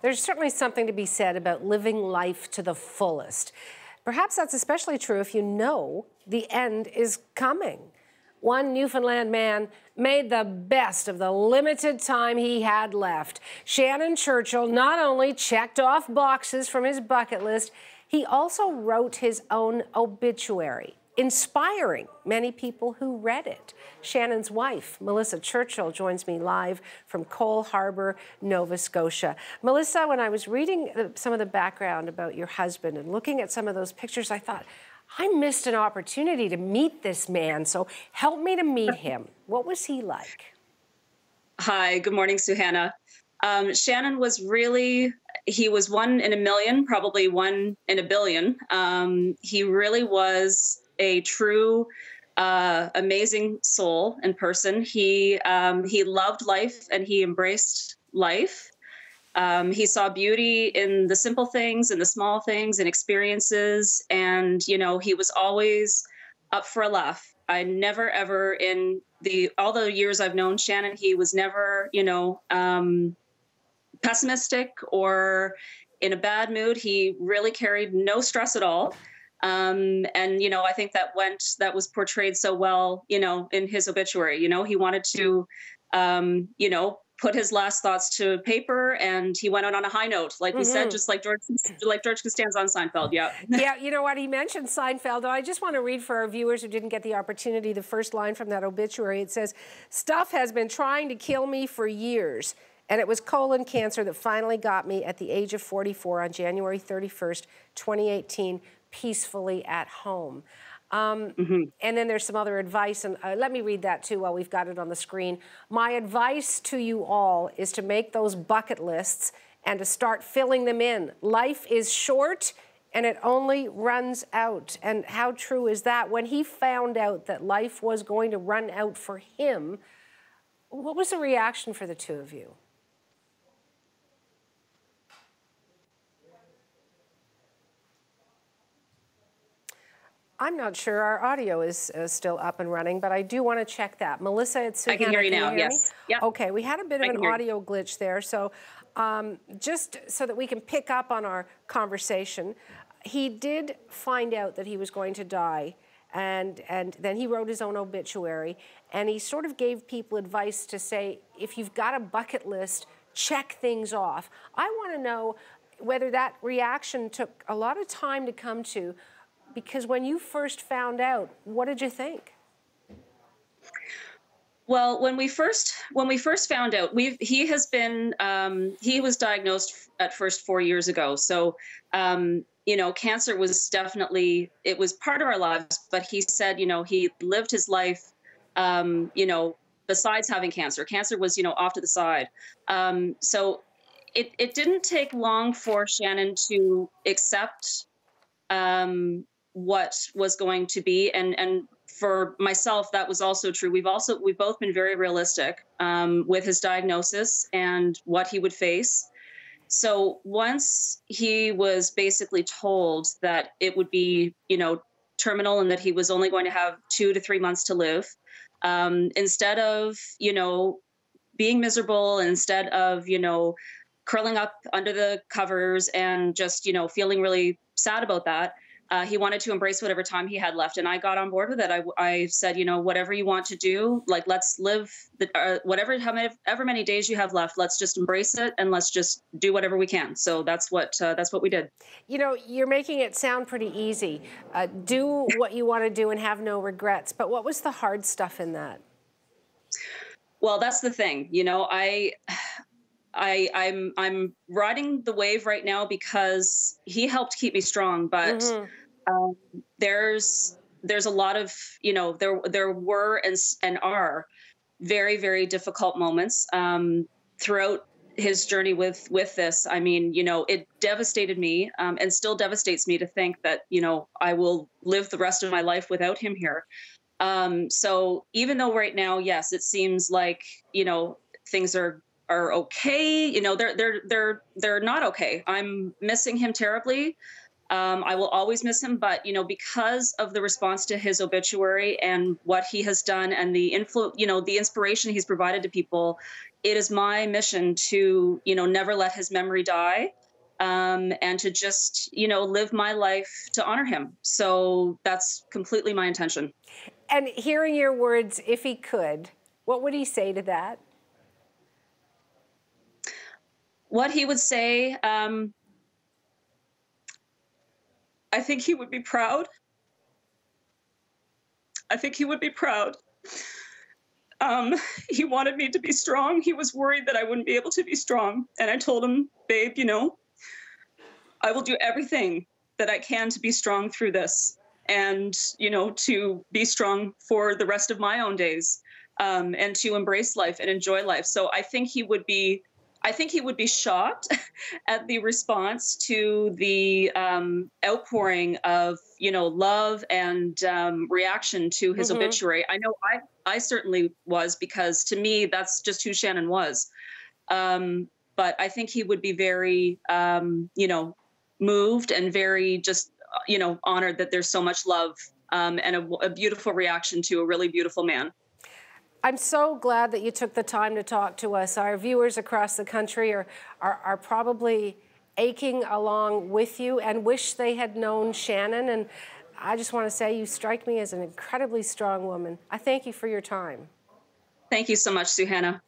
There's certainly something to be said about living life to the fullest. Perhaps that's especially true if you know the end is coming. One Newfoundland man made the best of the limited time he had left. Shannon Churchill not only checked off boxes from his bucket list, he also wrote his own obituary, inspiring many people who read it. Shannon's wife, Melissa Churchill, joins me live from Cole Harbour, Nova Scotia. Melissa, when I was reading some of the background about your husband and looking at some of those pictures, I thought, I missed an opportunity to meet this man, so help me to meet him. What was he like? Hi, good morning, Suhana. Shannon was really, he was one in a million, probably one in a billion. He really was a true, amazing soul and person. He loved life and he embraced life. He saw beauty in the simple things and the small things and experiences. And, you know, he was always up for a laugh. I never, ever in all the years I've known Shannon, he was never, you know, pessimistic or in a bad mood. He really carried no stress at all. And, you know, I think that was portrayed so well, you know, in his obituary. You know, he wanted to, you know, put his last thoughts to paper, and he went out on a high note, like we said, just like George Costanza on Seinfeld. Yeah. Yeah, you know what? He mentioned Seinfeld. I just want to read for our viewers who didn't get the opportunity the first line from that obituary. It says, "Stuff has been trying to kill me for years, and it was colon cancer that finally got me at the age of 44 on January 31st, 2018, peacefully at home." And then there's some other advice, and let me read that too while we've got it on the screen. "My advice to you all is to make those bucket lists and to start filling them in. Life is short and it only runs out." And how true is that? When he found out that life was going to run out for him, what was the reaction for the two of you? I'm not sure our audio is still up and running, but I do want to check that. Melissa, it's Suhana. I can hear you now, yes. Yep. Okay, we had a bit of an audio glitch there, so just so that we can pick up on our conversation, he did find out that he was going to die, and then he wrote his own obituary, and he sort of gave people advice to say, if you've got a bucket list, check things off. I want to know whether that reaction took a lot of time to come to, because when you first found out, what did you think? Well, when we first found out, he was diagnosed at first 4 years ago. So, you know, cancer was definitely, it was part of our lives, but he said, you know, he lived his life, you know, besides having cancer. Cancer was, you know, off to the side. So it didn't take long for Shannon to accept, what was going to be, and for myself that was also true. We've both been very realistic with his diagnosis and what he would face. So once he was basically told that it would be, you know, terminal and that he was only going to have 2 to 3 months to live, instead of, you know, being miserable, instead of, you know, curling up under the covers and just, you know, feeling really sad about that, he wanted to embrace whatever time he had left, and I got on board with it. I said, you know, whatever you want to do, like, let's live however many days you have left. Let's just embrace it and let's just do whatever we can. So that's what we did. You know, you're making it sound pretty easy. Do what you want to do and have no regrets. But what was the hard stuff in that? Well, that's the thing. You know, I'm riding the wave right now because he helped keep me strong, but there's a lot of, you know, there were and are very, very difficult moments throughout his journey with this. I mean, you know, it devastated me and still devastates me to think that, you know, I will live the rest of my life without him here. So even though right now, yes, it seems like, you know, things are okay, you know, they're not okay. I'm missing him terribly. I will always miss him, but, you know, because of the response to his obituary and what he has done and the the inspiration he's provided to people, it is my mission to, never let his memory die, and to just, live my life to honor him. So that's completely my intention. And hearing your words, if he could, what would he say to that? What he would say, I think he would be proud. I think he would be proud. He wanted me to be strong. He was worried that I wouldn't be able to be strong. And I told him, babe, I will do everything that I can to be strong through this, and, to be strong for the rest of my own days, and to embrace life and enjoy life. So I think he would be shocked at the response to the outpouring of, love and reaction to his obituary. I know I certainly was, because to me, that's just who Shannon was. But I think he would be very, moved and very just, honored that there's so much love, and a beautiful reaction to a really beautiful man. I'm so glad that you took the time to talk to us. Our viewers across the country are probably aching along with you and wish they had known Shannon. And I just want to say you strike me as an incredibly strong woman. I thank you for your time. Thank you so much, Sue Hannah.